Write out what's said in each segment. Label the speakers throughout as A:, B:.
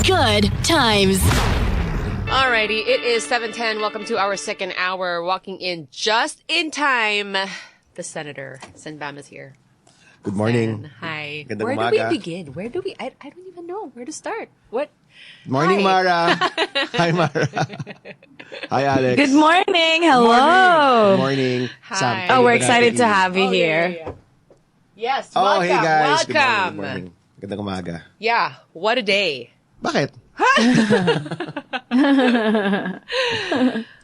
A: Good times.
B: Alrighty, it is 7:10. Welcome to our second hour. Walking in just in time. The Senator, Sen Bam, is here.
C: Good morning.
B: Sen, hi.
C: Gandang
B: Where
C: umaga.
B: do we begin? Where do we? I don't even know where to start. What?
C: Morning,
B: Hi.
C: Mara. Hi, Mara. Hi, Alex.
D: Good morning. Hello.
C: Good morning.
B: Hi.
C: Sam,
D: Oh, we're
C: pwede ba
D: excited
C: natin
D: to have you
B: Oh, yeah,
D: here.
B: yeah, yeah. Yes.
C: Oh,
B: Welcome.
C: hey guys.
B: Welcome.
C: Good morning. Gandang umaga.
B: Yeah. What a day.
C: Bakit?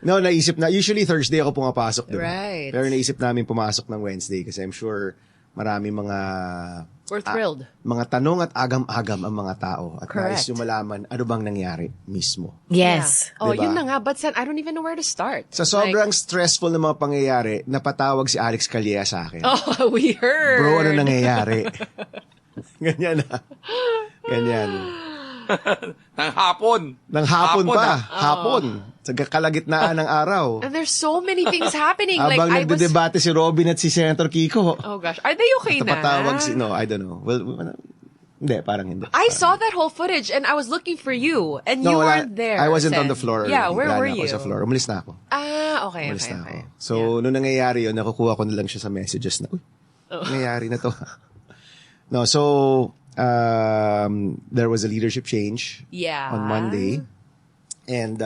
C: No, naisip na. Usually Thursday ako pumapasok, diba?
B: Right.
C: Pero naisip namin pumasok ng Wednesday kasi I'm sure marami mga
B: We're thrilled.
C: mga tanong at agam-agam ang mga tao. At
B: Correct.
C: nais yung malaman ano bang nangyari mismo.
D: Yes.
B: Yeah. Oh,
C: Diba?
B: yun na nga. But Sen, I don't even know where to start.
C: Sa sobrang stressful na mga pangyayari, napatawag si Alex Calleja sa akin.
B: Oh, we heard.
C: Bro, ano nangyayari? Ganyan na. Ganyan.
E: Nang hapon.
C: Nang hapon pa.
E: ah.
C: Hapon. Sa kalagitnaan ng araw.
B: And there's so many things happening.
C: Habang
B: I was...
C: nagdedebate si Robin at si Senator Kiko.
B: Oh gosh. Are they okay na?
C: Napatawag si... No, I don't know. Well, hindi, parang hindi.
B: I saw that whole footage and I was looking for you and you
C: wala.
B: weren't there.
C: I wasn't
B: Sen.
C: on the floor.
B: Yeah, where
C: Wala
B: were
C: na
B: you?
C: ako sa floor. Umalis na ako.
B: Ah, okay,
C: Umalis
B: okay,
C: na ako.
B: okay.
C: So, nung nangyayari yun, nakukuha ko na lang siya sa messages na, uy, nangyayari na to. No, so, there was a leadership change
B: Yeah.
C: on Monday. And,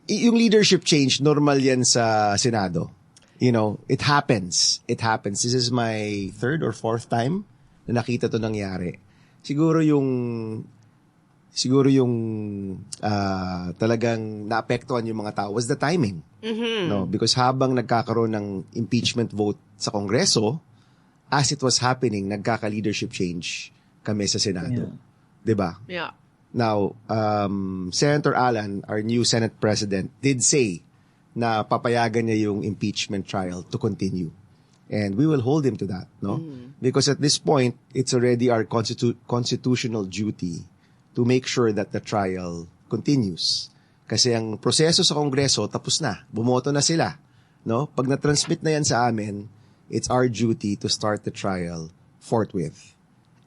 C: yung leadership change, normal yan sa Senado. You know, it happens. It happens. This is my third or fourth time na nakita to nangyari. Siguro yung talagang naapektuhan yung mga tao was the timing. No, because habang nagkakaroon ng impeachment vote sa Kongreso, as it was happening, nagkaka-leadership change kami sa Senado. 'Di ba?
B: Yeah.
C: Now, Senator Alan, our new Senate President, did say na papayagan niya yung impeachment trial to continue. And we will hold him to that, no? Because at this point, it's already our constitutional duty to make sure that the trial continues. Kasi ang proseso sa Kongreso, tapos na. Bumoto na sila, no? Pag na-transmit na yan sa amin, it's our duty to start the trial forthwith.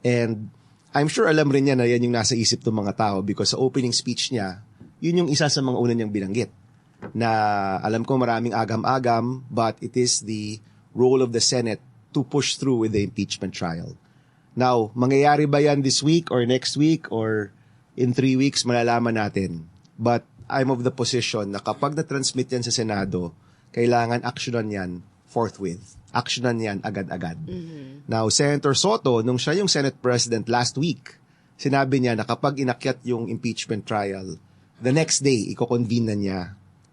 C: And I'm sure alam rin niya na yan yung nasa isip ng mga tao because sa opening speech niya, yun yung isa sa mga una niyang binanggit. Na alam ko maraming agam-agam, but it is the role of the Senate to push through with the impeachment trial. Now, mangyayari ba yan this week or next week or in 3 weeks, malalaman natin. But I'm of the position na kapag na-transmit yan sa Senado, kailangan actionan yan forthwith. Actionan yan agad-agad. Now, Senator Soto, nung siya yung Senate President last week, sinabi niya na kapag inakyat yung impeachment trial, the next day, iko-convene na niya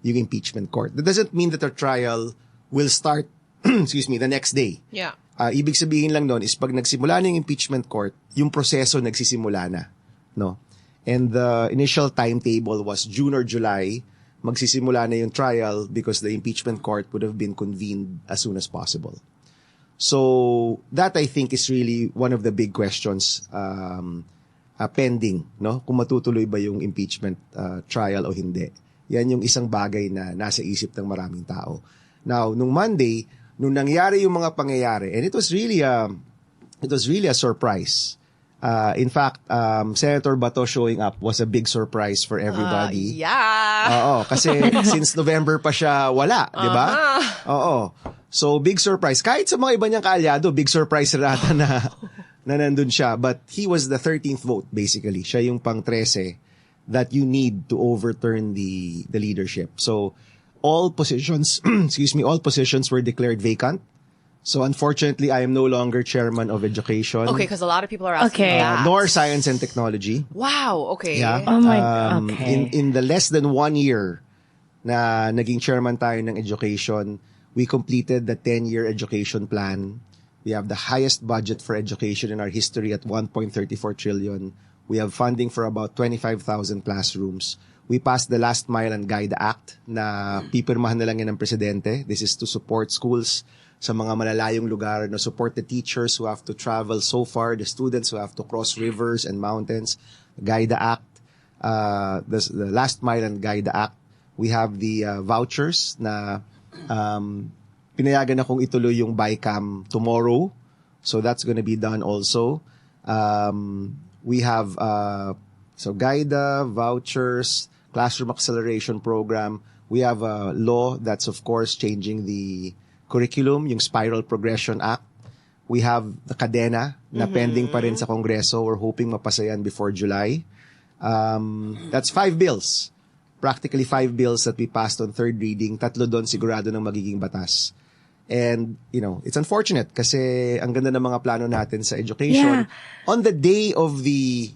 C: yung impeachment court. That doesn't mean that the trial will start, the next day.
B: Yeah.
C: Ibig sabihin lang nun is pag nagsimula na yung impeachment court, yung proseso nagsisimula na. No? And the initial timetable was June or July, magsisimula na yung trial because the impeachment court would have been convened as soon as possible. So, that I think is really one of the big questions pending, no? Kung matutuloy ba yung impeachment trial o hindi. Yan yung isang bagay na nasa isip ng maraming tao. Now, nung Monday, nung nangyari yung mga pangyayari, and it was really a surprise. In fact, Senator Bato showing up was a big surprise for everybody.
B: Yeah.
C: Oo, kasi since November pa siya wala, di ba? Oo. So, big surprise. Kahit sa mga iba niyang kaalyado, big surprise rata na nandun siya. But he was the 13th vote, basically. Siya yung pang-13 that you need to overturn the leadership. So, all positions, all positions were declared vacant. So, unfortunately, I am no longer chairman of education.
B: Okay, because a lot of people are asking
D: Okay.
B: that.
C: Nor science and technology.
B: Wow, okay.
C: Yeah.
D: Oh my, okay.
C: In the less than 1 year na naging chairman tayo ng education, we completed the 10-year education plan. We have the highest budget for education in our history at 1.34 trillion. We have funding for about 25,000 classrooms. We passed the Last Mile and Guide Act na pipirmahan na lang yan ng presidente. This is to support schools sa mga malalayong lugar, no, support the teachers who have to travel so far, the students who have to cross rivers and mountains. Guide Act, the Last Mile and Guide Act. We have the vouchers na pinayagan akong ituloy yung BICAM tomorrow. So that's gonna be done also. We have so GAIDA, vouchers, classroom acceleration program. We have a law that's of course changing the curriculum, yung Spiral Progression Act. We have the Kadena na pending pa rin sa Kongreso. We're hoping mapasa yan before July. That's 5 bills. Practically 5 bills that we passed on third reading. 3 doon sigurado ng magiging batas. And, it's unfortunate kasi ang ganda ng mga plano natin sa education.
D: Yeah.
C: On the day of the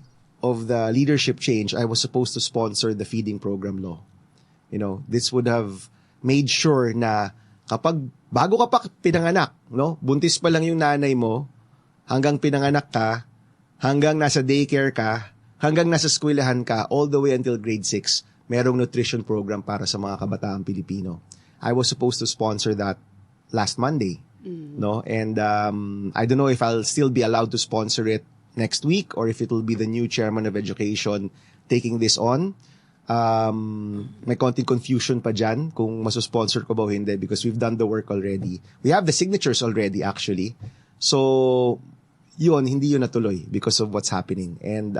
C: leadership change, I was supposed to sponsor the feeding program law. This would have made sure na bago ka pa pinanganak, buntis pa lang yung nanay mo, hanggang pinanganak ka, hanggang nasa daycare ka, hanggang nasa eskwelahan ka, all the way until grade 6, merong nutrition program para sa mga kabataang Pilipino. I was supposed to sponsor that last Monday, and I don't know if I'll still be allowed to sponsor it next week or if it will be the new chairman of education taking this on. May konting confusion pa dyan kung masusponsor ko ba o hindi because we've done the work already. We have the signatures already actually. So, hindi yun natuloy because of what's happening. And,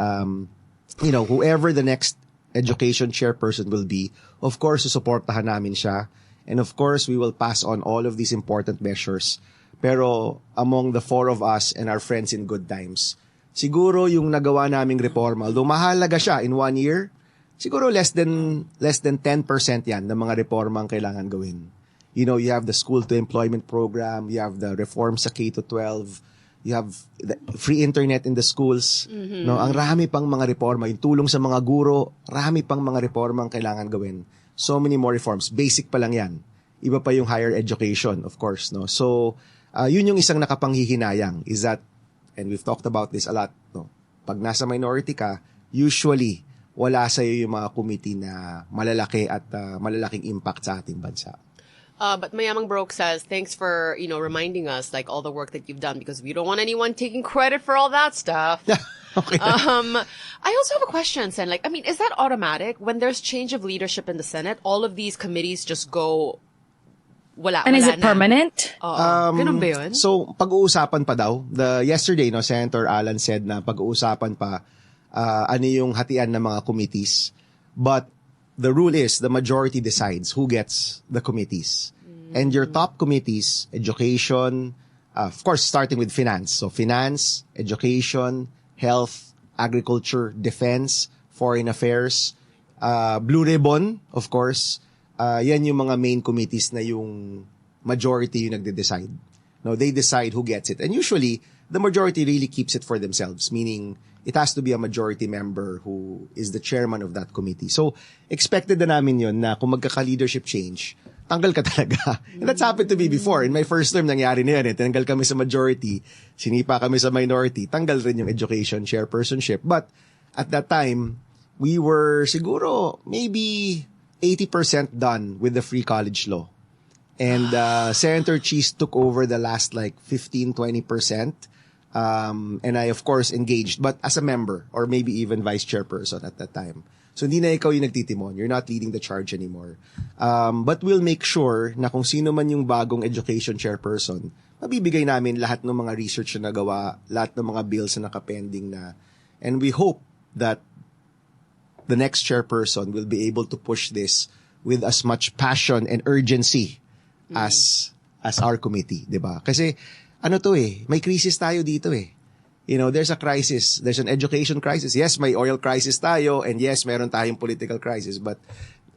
C: whoever the next education chairperson will be, of course, susuportahan namin siya. And of course, we will pass on all of these important measures. Pero among the 4 of us and our friends in good times, siguro yung nagawa naming reforma, although mahalaga siya in 1 year, siguro less than 10% yan ng mga reforma ang kailangan gawin. You have the school to employment program, you have the reform sa K-12, you have the free internet in the schools. Ang rami pang mga reforma, yung tulong sa mga guro, rami pang mga reforma ang kailangan gawin. So many more reforms. Basic pa lang yan. Iba pa yung higher education, of course. So, yun yung isang nakapanghihinayang is that, and we've talked about this a lot, pag nasa minority ka, usually, wala sa'yo yung mga committee na malalaki at malalaking impact sa ating bansa.
B: But Mayamang Broke says, thanks for, reminding us, like, all the work that you've done because we don't want anyone taking credit for all that stuff.
C: Okay.
B: I also have a question, Sen. Is that automatic? When there's change of leadership in the Senate, all of these committees just go, wala
D: is it
B: na.
D: permanent?
B: Ganun ba yun?
C: So, pag-uusapan pa daw. Yesterday, Senator Alan said na pag-uusapan pa ano yung hatian ng mga committees. But the rule is the majority decides who gets the committees. And your top committees, education, of course, starting with finance. So finance, education, health, agriculture, defense, foreign affairs, Blue Ribbon, of course. Yan yung mga main committees na yung majority yung nagde-decide. They decide who gets it. And usually, the majority really keeps it for themselves, meaning it has to be a majority member who is the chairman of that committee. So, expected na namin yun na kung magkaka-leadership change, tanggal ka talaga. And that's happened to me before. In my first term, nangyari na yan. Tinanggal kami sa majority, sinipa kami sa minority, tanggal rin yung education chairpersonship. But at that time, we were siguro maybe 80% done with the free college law. And Senator Cheese took over the last 15-20%. And I, of course, engaged, but as a member or maybe even vice chairperson at that time. So, hindi na ikaw yung nagtitimon. You're not leading the charge anymore. But we'll make sure na kung sino man yung bagong education chairperson, mabibigay namin lahat ng mga research na nagawa, lahat ng mga bills na nakapending na. And we hope that the next chairperson will be able to push this with as much passion and urgency as our committee, di ba? Kasi, may crisis tayo dito eh. There's a crisis. There's an education crisis. Yes, may oil crisis tayo, and yes, meron tayong political crisis. But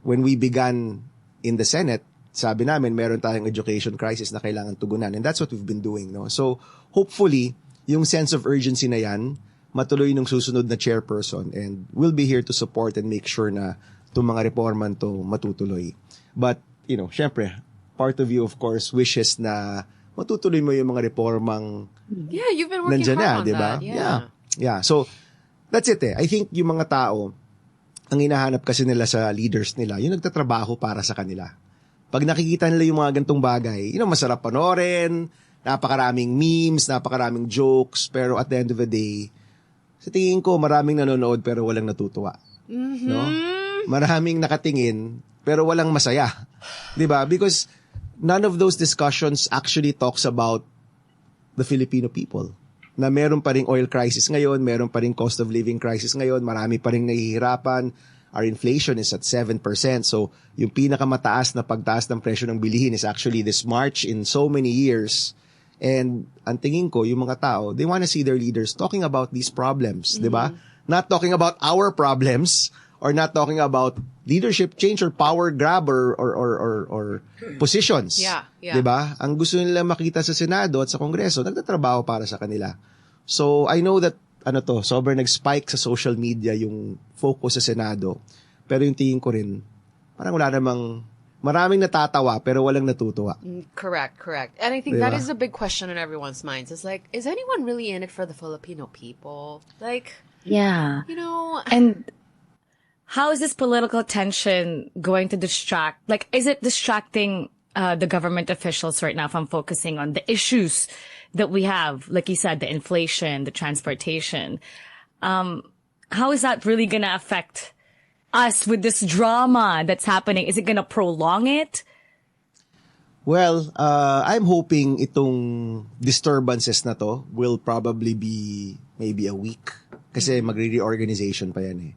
C: when we began in the Senate, sabi namin, meron tayong education crisis na kailangan tugunan. And that's what we've been doing. So, hopefully, yung sense of urgency na yan, matuloy nung susunod na chairperson. And we'll be here to support and make sure na itong mga reforman to matutuloy. But, syempre, part of you, of course, wishes na matutuloy mo yung mga reformang
B: yeah, you've been working hard on
C: diba?
B: that.
C: Yeah. So, that's it eh. I think yung mga tao, ang hinahanap kasi nila sa leaders nila, yung nagtatrabaho para sa kanila. Pag nakikita nila yung mga gantong bagay, masarap panoorin, napakaraming memes, napakaraming jokes, pero at the end of the day, sa tingin ko, maraming nanonood pero walang natutuwa. No? Maraming nakatingin pero walang masaya. Diba? Because none of those discussions actually talks about the Filipino people. na meron pa ring oil crisis ngayon, meron pa ring cost of living crisis ngayon, marami pa ring nahihirapan. Our inflation is at 7%. So, yung pinakamataas na pagtaas ng presyo ng bilihin is actually this March in so many years. And ang tingin ko, yung mga tao, they want to see their leaders talking about these problems, di ba? Not talking about our problems or not talking about leadership change or power grab or positions.
B: Yeah.
C: Di ba? Ang gusto nila makita sa Senado at sa Kongreso, nagtatrabaho para sa kanila. So, I know that sobrang nag-spike sa social media yung focus sa Senado. Pero yung tingin ko rin, parang wala namang, maraming natatawa pero walang natutuwa.
B: Correct. And I think
C: Diba?
B: that is a big question in everyone's minds. It's like, is anyone really in it for the Filipino people? Like,
D: Yeah.
B: you know,
D: And how is this political tension going to distract? Like, is it distracting the government officials right now from focusing on the issues that we have? Like you said, the inflation, the transportation. How is that really going to affect us with this drama that's happening? Is it going to prolong it?
C: Well, I'm hoping itong disturbances na to will probably be maybe a week kasi magre-reorganization pa yan eh.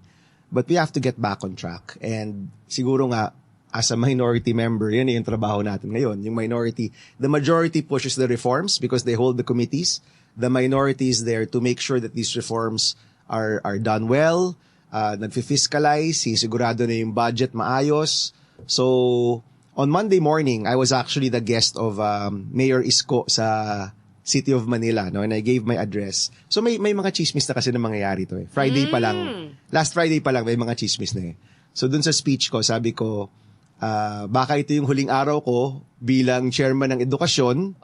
C: But we have to get back on track. And siguro nga, as a minority member, yan yung trabaho natin ngayon. Yung minority, the majority pushes the reforms because they hold the committees. The minority is there to make sure that these reforms are done well, nagfi-fiscalize, sisigurado na yung budget maayos. So, on Monday morning, I was actually the guest of Mayor Isko sa City of Manila, no? And I gave my address. So, may mga chismis na kasi na mangyayari to eh. Friday pa lang, last Friday pa lang, may mga chismis na eh. So, dun sa speech ko, sabi ko, baka ito yung huling araw ko bilang chairman ng edukasyon.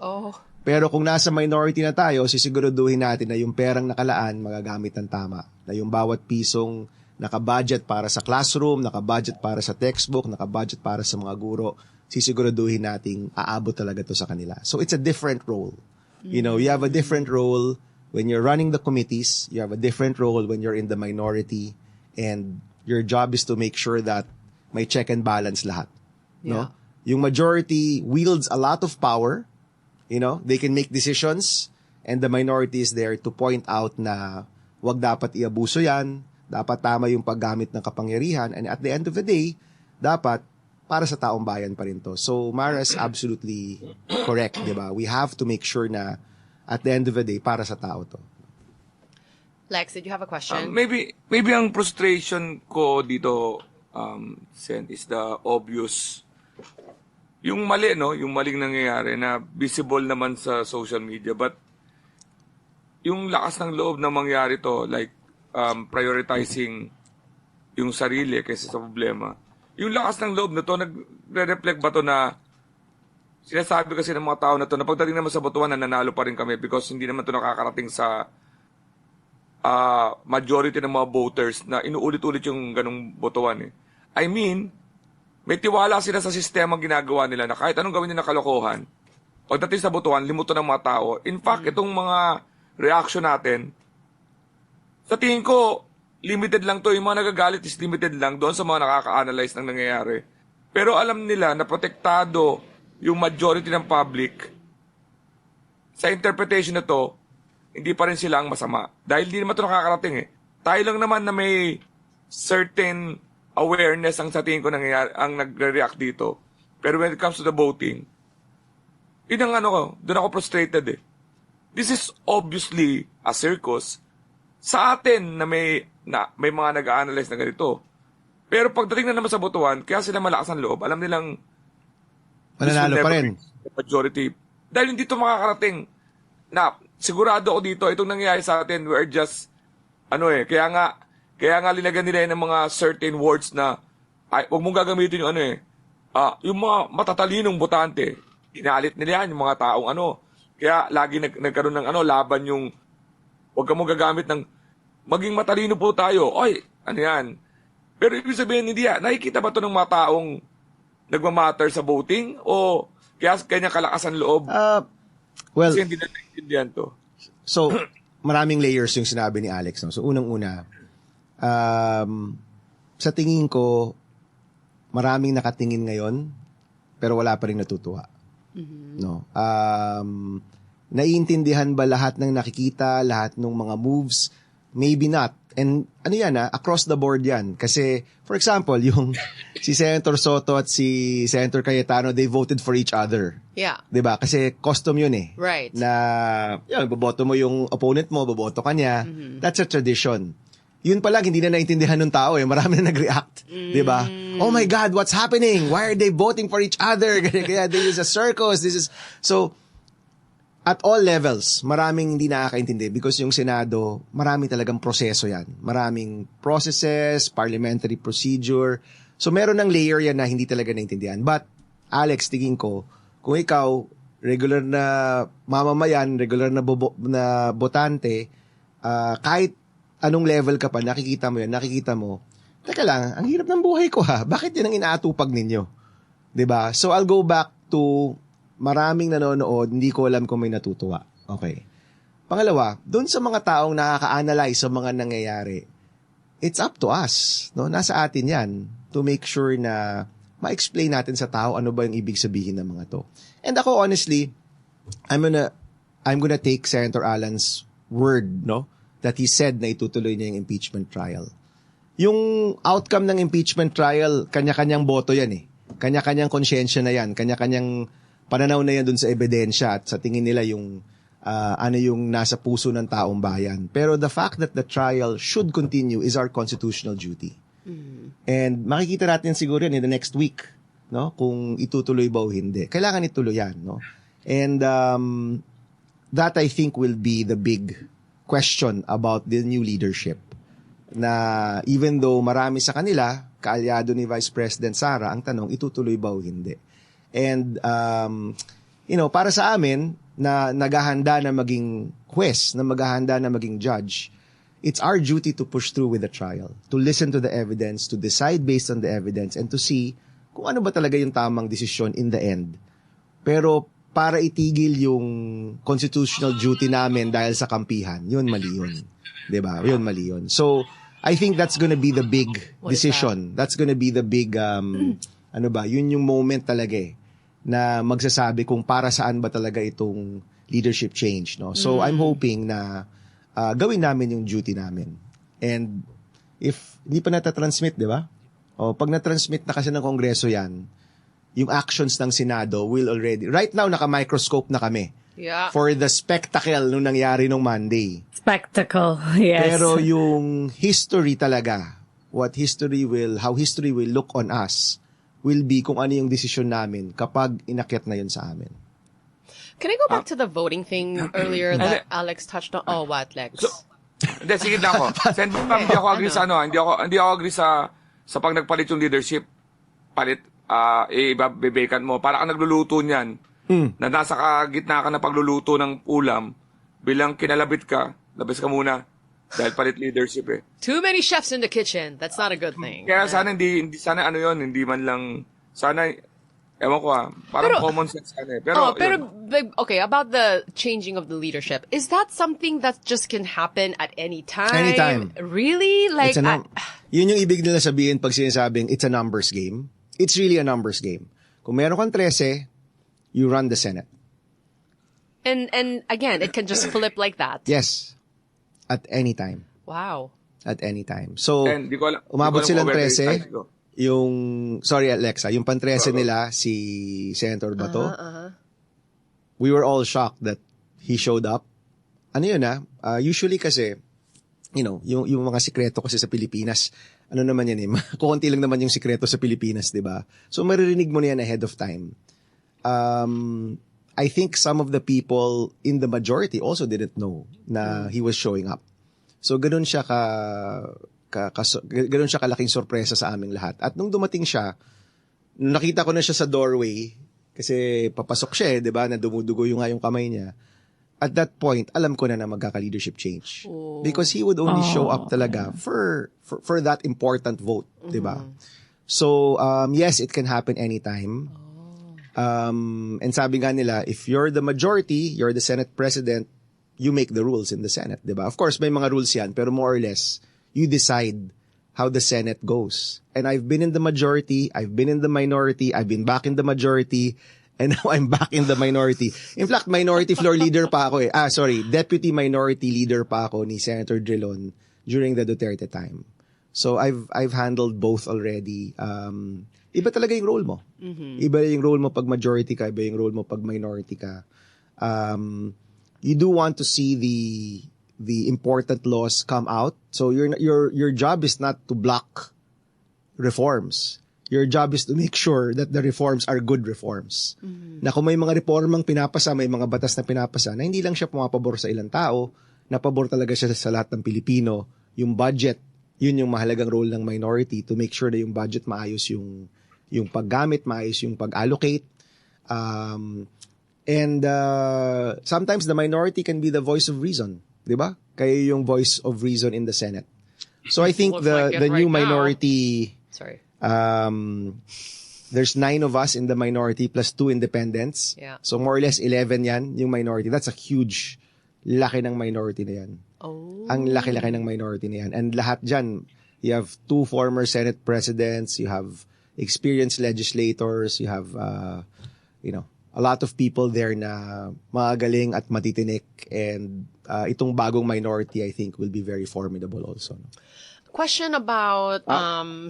C: Pero kung nasa minority na tayo, sisiguraduhin natin na yung perang nakalaan magagamit ng tama. Na yung bawat pisong nakabudget para sa classroom, nakabudget para sa textbook, nakabudget para sa mga guro, sisiguraduhin nating aabot talaga to sa kanila. So it's a different role. You know, you have a different role when you're running the committees, you have a different role when you're in the minority, and your job is to make sure that may check and balance lahat. No? Yung majority wields a lot of power. You know, they can make decisions, and the minority is there to point out na wag dapat iabuso yan, dapat tama yung paggamit ng kapangyarihan, and at the end of the day, dapat para sa taong bayan pa rin to. So, Mara is absolutely correct, di ba? We have to make sure na at the end of the day, para sa tao to.
B: Lex, did you have a question?
E: Maybe ang frustration ko dito, Sen, is the obvious. Yung mali, no? Yung maling nangyayari na visible naman sa social media. But yung lakas ng loob na mangyari to, like prioritizing yung sarili kaysa sa problema. Yung lakas ng loob na to, nagre-reflect ba to na sinasabi kasi ng mga tao na to, na pagdating naman sa botohan, nananalo pa rin kami because hindi naman to nakakarating sa majority ng mga voters na inuulit-ulit yung ganong botohan eh. I mean, may tiwala sila sa sistema ginagawa nila na kahit anong gawin nila na kalokohan, pagdating sa botohan, limutan ng mga tao. In fact, itong mga reaction natin, sa tingin ko, limited lang to. Yung mga nagagalit is limited lang doon sa mga nakaka-analyze ng nangyayari. Pero alam nila na protektado yung majority ng public. Sa interpretation na to, hindi pa rin sila ang masama. Dahil hindi naman ito nakakarating eh. Tayo lang naman na may certain awareness ang sa tingin ko nangyayari, ang nagre-react dito. Pero when it comes to the voting, yun ang doon ako frustrated eh. This is obviously a circus sa atin na may mga nag-a-analyze na ganito. Pero pagdating na naman sa botohan, kaya sila malakas ang loob, alam nilang
C: Mananalo pa rin.
E: Majority. Dahil hindi ito makakarating. Na, sigurado ako dito, itong nangyayari sa atin, we're just, kaya nga linagan nila ng mga certain words na, huwag mong gagamitin yung yung mga matatalinong botante. Inalit nila yan, yung mga taong Kaya lagi nagkaroon ng laban yung, huwag ka mong gagamit ng, maging matalino po tayo. Oy, yan. Pero ibig sabihin, hindi yan. Nakikita ba ito ng mga taong nagmamatter sa voting? O kaya kanya kalakasan loob?
C: Well,
E: kasi hindi na naiintindihan to.
C: So, maraming layers yung sinabi ni Alex. No? So, unang-una, sa tingin ko, maraming nakatingin ngayon, pero wala pa rin natutuwa. No? Naiintindihan ba lahat ng nakikita, lahat ng mga moves? Maybe not. And ano yan across the board yan. Kasi, for example, yung si Senator Soto at si Senator Cayetano, they voted for each other.
B: Yeah.
C: 'Di ba? Kasi custom yun eh.
B: Right.
C: Na, boboto mo yung opponent mo, boboto ka niya. That's a tradition. Yun pa lang, hindi na naintindihan ng tao eh. Marami na nag-react. 'Di ba? Oh my God, what's happening? Why are they voting for each other? Kaya this is a circus. So, at all levels, maraming hindi nakakaintindi because yung Senado, marami talagang proseso yan. Maraming processes, parliamentary procedure. So meron ng layer yan na hindi talaga naintindihan. But, Alex, tingin ko, kung ikaw, regular na mamamayan, regular na, botante, kahit anong level ka pa, nakikita mo, teka lang, ang hirap ng buhay ko bakit yan ang inaatupag ninyo? 'Di ba? So I'll go back to maraming nanonood, hindi ko alam kung may natutuwa. Okay. Pangalawa, doon sa mga taong nakaka-analyze sa mga nangyayari, it's up to us. No? Nasa atin yan to make sure na ma-explain natin sa tao ano ba yung ibig sabihin ng mga to. And ako, honestly, I'm gonna take Senator Alan's word, no? That he said na itutuloy niya yung impeachment trial. Yung outcome ng impeachment trial, kanya-kanyang boto yan eh. Kanya-kanyang konsyensya na yan. Kanya-kanyang pananaw na yan dun sa ebidensya at sa tingin nila yung ano yung nasa puso ng taong bayan. Pero the fact that the trial should continue is our constitutional duty. And makikita natin siguro yan in the next week, no? Kung itutuloy ba o hindi. Kailangan ituloy yan, no? And that I think will be the big question about the new leadership. Na even though marami sa kanila, kaalyado ni Vice President Sara, ang tanong, itutuloy ba o hindi? And, para sa amin, na naghahanda na maging huwes, na maghahanda na maging judge, it's our duty to push through with the trial, to listen to the evidence, to decide based on the evidence, and to see kung ano ba talaga yung tamang desisyon in the end. Pero para itigil yung constitutional duty namin dahil sa kampihan, yun mali yun. Diba? Yun mali yun. So, I think that's gonna be the big decision. That's gonna be the big, yun yung moment talaga na magsasabi kung para saan ba talaga itong leadership change, no? So, I'm hoping na gawin namin yung duty namin. And if hindi pa natatransmit, di ba? O, pag natransmit na kasi ng Kongreso yan, yung actions ng Senado will already, right now, naka-microscope na kami.
B: Yeah.
C: For the spectacle nung nangyari nung Monday.
D: Spectacle, yes.
C: Pero yung history talaga, how history will look on us, will be kung ano yung desisyon namin kapag inakyat na yun sa amin.
B: Can I go back to the voting thing earlier that Alex touched on? Oh, what, Lex?
E: Hindi, sige na ako. Hindi ako agree sa hindi ako agree sa pag nagpalit yung leadership. Palit, ibabebacant mo. Para ka nagluluto niyan. Na nasa gitna ka na pagluluto ng ulam, bilang kinalabit ka, labas ka muna. Dahil palit leadership
B: Too many chefs in the kitchen. That's not a good thing.
E: Kaya sana sana hindi man lang, sana, ewan ko parang common sense sana Pero
B: okay, about the changing of the leadership, is that something that just can happen at any time?
C: Anytime.
B: Really? Like,
C: yun yung ibig nila sabihin pag sinasabing it's a numbers game. It's really a numbers game. Kung meron kang 13, you run the Senate.
B: And again, it can just flip like that.
C: Yes. At any time.
B: Wow.
C: At any time. So,
E: di
C: umabot
E: ko
C: silang
E: alam
C: 13. Sorry Alexa, yung pan-13 nila, si Senator Bato, we were all shocked that he showed up. Ano yun usually kasi, yung mga sikreto kasi sa Pilipinas, ano naman yan kukunti lang naman yung sikreto sa Pilipinas, di ba? So, maririnig mo na yan ahead of time. I think some of the people in the majority also didn't know na he was showing up. So ganun siya ganun siya kalaking sorpresa sa aming lahat. At nung dumating siya, nakita ko na siya sa doorway kasi papasok siya 'di ba, na dumudugo yung kamay niya. At that point, alam ko na magkaka-leadership change. Because he would only show up talaga for that important vote, 'di ba? So yes, it can happen anytime. And sabi nga nila, if you're the majority, you're the Senate President, you make the rules in the Senate, di ba? Of course, may mga rules yan, pero more or less, you decide how the Senate goes. And I've been in the majority, I've been in the minority, I've been back in the majority, And now I'm back in the minority. In fact, minority floor leader pa ako Deputy minority leader pa ako ni Senator Drilon during the Duterte time. So I've handled both already. Iba talaga yung role mo. Iba yung role mo pag majority ka, iba yung role mo pag minority ka. You do want to see the important laws come out. So your job is not to block reforms. Your job is to make sure that the reforms are good reforms. Na kung may mga reformang pinapasa, may mga batas na pinapasa, na hindi lang siya pumapabor sa ilang tao, napabor talaga siya sa lahat ng Pilipino. Yung budget, yun yung mahalagang role ng minority to make sure na yung budget maayos yung paggamit, maayos yung pag-allocate. Sometimes the minority can be the voice of reason. Diba? Kayo yung voice of reason in the Senate. So I think
B: Looks like it
C: the new
B: right now.
C: minority...
B: Sorry.
C: There's 9 of us in the minority plus 2 independents.
B: Yeah.
C: So more or less 11 yan, yung minority. That's a huge laki ng minority na yan.
B: Oh.
C: Ang laki-laki ng minority na yan. And lahat dyan, you have 2 former Senate presidents, you have experienced legislators, you have, a lot of people there na magaling at matitinik. And itong bagong minority, I think, will be very formidable also. No?
B: Question about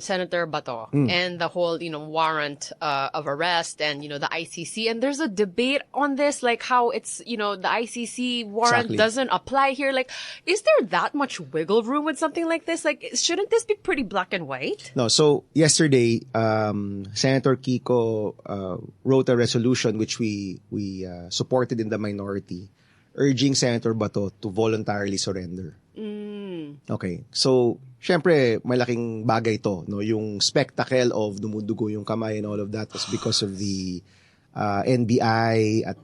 B: Senator Bato and the whole, warrant of arrest and, the ICC. And there's a debate on this, like how it's, the ICC warrant
C: Exactly.
B: doesn't apply here. Like, is there that much wiggle room with something like this? Like, shouldn't this be pretty black and white?
C: No, so yesterday, Senator Kiko wrote a resolution which we supported in the minority, urging Senator Bato to voluntarily surrender. Okay. So, syempre, malaking bagay to, no? Yung spectacle of dumudugo yung kamay and all of that was because of the NBI at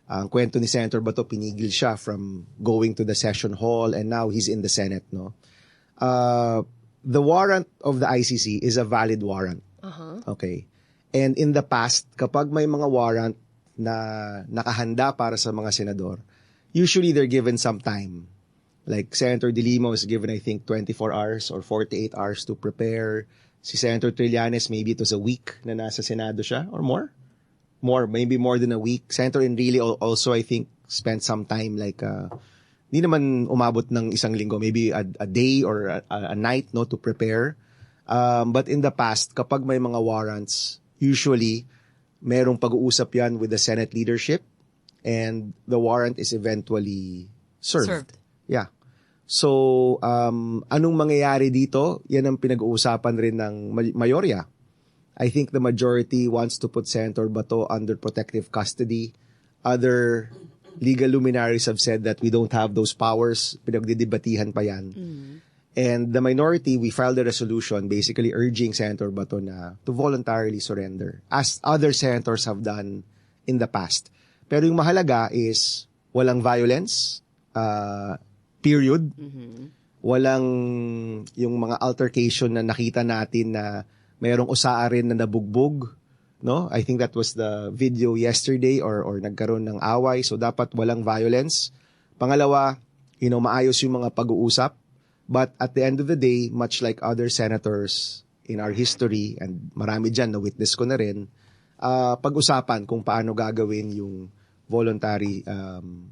C: ang kwento ni Senator Bato, pinigil siya from going to the session hall and now he's in the Senate, no? The warrant of the ICC is a valid warrant. Okay. And in the past, kapag may mga warrant na nakahanda para sa mga senador, usually they're given some time. Like Senator De Lima was given, I think, 24 hours or 48 hours to prepare. Si Senator Trillanes, maybe it was a week na nasa Senado siya or more. Maybe more than a week. Senator Enrile also, I think, spent some time like, di naman umabot ng isang linggo, maybe a day or a night, no, to prepare. But in the past, kapag may mga warrants, usually, merong pag-uusap yan with the Senate leadership and the warrant is eventually served. Yeah. So, anong mangyayari dito? Yan ang pinag-uusapan rin ng mayorya. I think the majority wants to put Senator Bato under protective custody. Other legal luminaries have said that we don't have those powers. Pinagdidebatihan pa yan. And the minority, we filed a resolution basically urging Senator Bato na to voluntarily surrender, as other senators have done in the past. Pero yung mahalaga is walang violence, period. Walang yung mga altercation na nakita natin na mayroong usaarin na nabugbog, no? I think that was the video yesterday or nagkaroon ng away. So dapat walang violence. Pangalawa, maayos yung mga pag-uusap. But at the end of the day, much like other senators in our history, and marami dyan na witness ko na rin, pag-usapan kung paano gagawin yung voluntary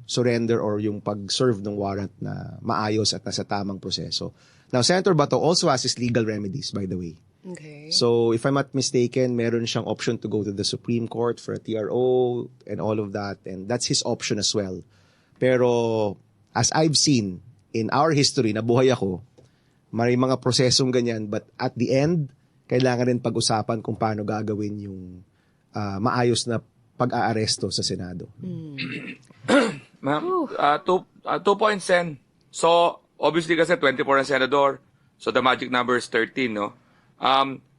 C: surrender or yung pag-serve ng warrant na maayos at nasa tamang proseso. Now, Senator Bato also has his legal remedies, by the way.
B: Okay.
C: So, if I'm not mistaken, meron siyang option to go to the Supreme Court for a TRO and all of that, and that's his option as well. Pero, as I've seen in our history, nabuhay ako, may mga prosesong ganyan, but at the end, kailangan rin pag-usapan kung paano gagawin yung maayos na pag-aaresto sa Senado.
E: Ma'am, 2 points, Sen. So, obviously kasi 24 ang senador, so the magic number is 13, no?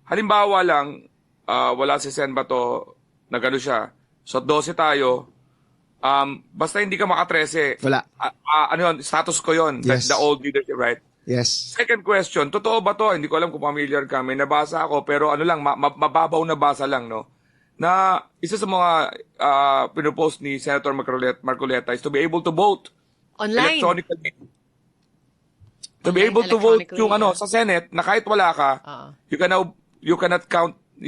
E: Halimbawa lang, wala si Sen Bato na gano'n siya. So, 12 tayo. Basta hindi ka maka-13.
C: Wala.
E: Ano yun? Status ko yun. Like
C: Yes.
E: the old leadership, right?
C: Yes.
E: Second question, totoo ba to? Hindi ko alam kung familiar ka. May nabasa ako, pero ano lang, mababaw na basa lang, no? Na isa sa mga pinupost ni Senator Marcoleta is to be able to vote
B: Online.
E: electronically. To be
B: Online,
E: able to vote
B: electronically,
E: yung
B: yeah.
E: sa Senate na kahit wala ka, you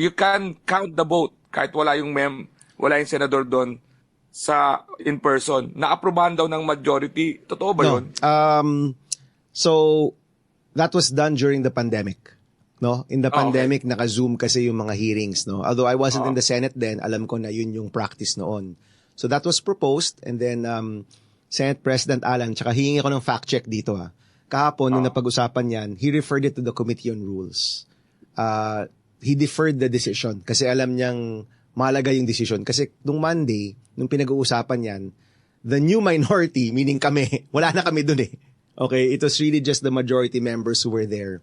E: can count the vote kahit wala yung wala yung senador doon sa in-person. Na-aprobahan daw ng majority. Totoo ba yun?
C: So, that was done during the pandemic. No? In the pandemic, naka-Zoom kasi yung mga hearings. No? Although I wasn't in the Senate then, alam ko na yun yung practice noon. So that was proposed and then Senate President Alan, tsaka hihingi ko ng fact check dito kahapon, nung napag-usapan yan, he referred it to the Committee on Rules. He deferred the decision kasi alam niyang mahalaga yung decision. Kasi nung Monday, nung pinag-uusapan yan, the new minority, meaning kami, wala na kami dun eh. Okay, it was really just the majority members who were there.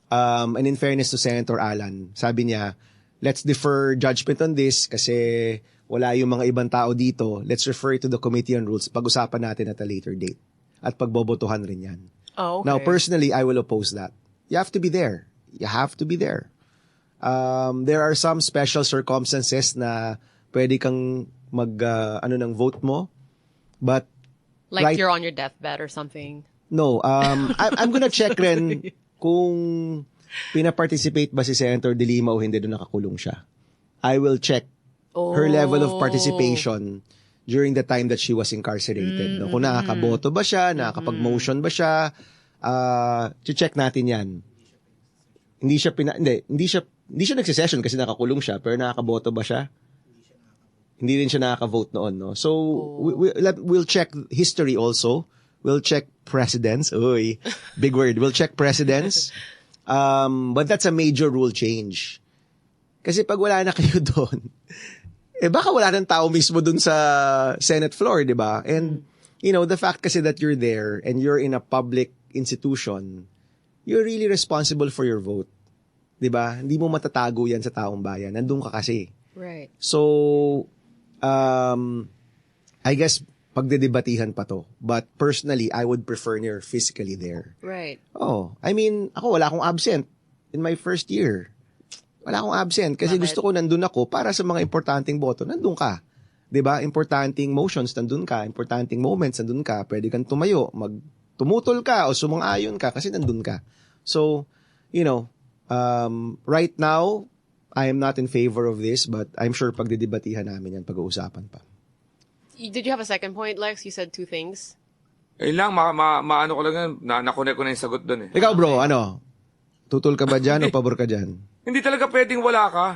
C: And in fairness to Senator Alan, sabi niya, let's defer judgment on this kasi wala yung mga ibang tao dito. Let's refer it to the Committee on Rules. Pag-usapan natin at a later date. At pagbobotohan rin yan.
B: Oh, okay.
C: Now, personally, I will oppose that. You have to be there. You have to be there. There are some special circumstances na pwede kang ng vote mo. But
B: like you're on your deathbed or something.
C: No, I'm gonna check rin kung pina-participate ba si Senator De Lima o hindi doon nakakulong siya. I will check her level of participation during the time that she was incarcerated. No? Kung nakakaboto ba siya, nakakapag-motion ba siya, check natin yan. Hindi siya nagsisession kasi nakakulong siya, pero nakakaboto ba siya? Hindi rin siya nakaka-vote noon. No? So, we'll check history also. We'll check precedents. Uy, big word. We'll check precedents. But that's a major rule change. Kasi pag wala na kayo doon, baka wala ng tao mismo doon sa Senate floor, di ba? And, the fact kasi that you're there and you're in a public institution, you're really responsible for your vote. Di ba? Hindi mo matatago yan sa taong bayan. Nandun ka kasi.
B: Right.
C: So, I guess, pagdedebatihan pa to. But personally, I would prefer you're physically there.
B: Right.
C: Oh, I mean, ako wala akong absent in my first year. Wala akong absent kasi gusto ko nandun ako para sa mga importanteng boto. Nandun ka. 'Di ba? Importanteng motions, nandun ka. Importanteng moments, nandun ka. Pwede kang tumayo, tumutol ka o sumang-ayon ka kasi nandun ka. So, right now, I am not in favor of this but I'm sure pagdedebatihan namin yan, pag-uusapan pa.
B: Did you have a second point, Lex? You said two things.
E: Lang, maano ko lang yan, nakunik ko na yung sagot doon eh.
C: Ikaw bro, tutol ka ba dyan o pabor ka dyan?
E: Hindi talaga pwedeng wala ka.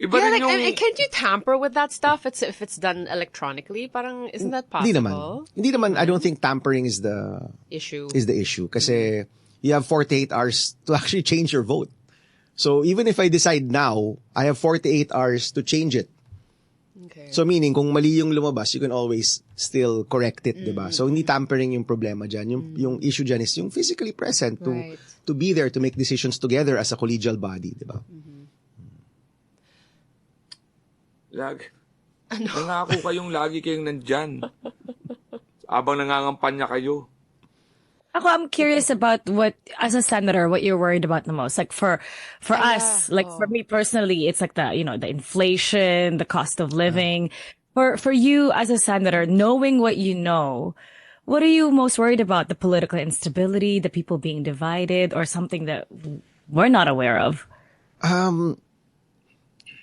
E: Iba rin yung...
B: and can't you tamper with that stuff if it's done electronically? Parang, isn't that possible?
C: Hindi naman. I don't think tampering is the
B: issue.
C: Kasi you have 48 hours to actually change your vote. So even if I decide now, I have 48 hours to change it.
B: Okay.
C: So meaning, kung mali yung lumabas, you can always still correct it, di ba? So hindi tampering yung problema dyan. Yung issue dyan is yung physically present to be there to make decisions together as a collegial body, di ba?
E: Nangako kayong lagi kayong nandyan. Abang nangangampanya kayo.
D: Ako, I'm curious about as a senator, what you're worried about the most. Like for us, for me personally, it's like the inflation, the cost of living. For you as a senator, knowing what you know, what are you most worried about? The political instability, the people being divided, or something that we're not aware of?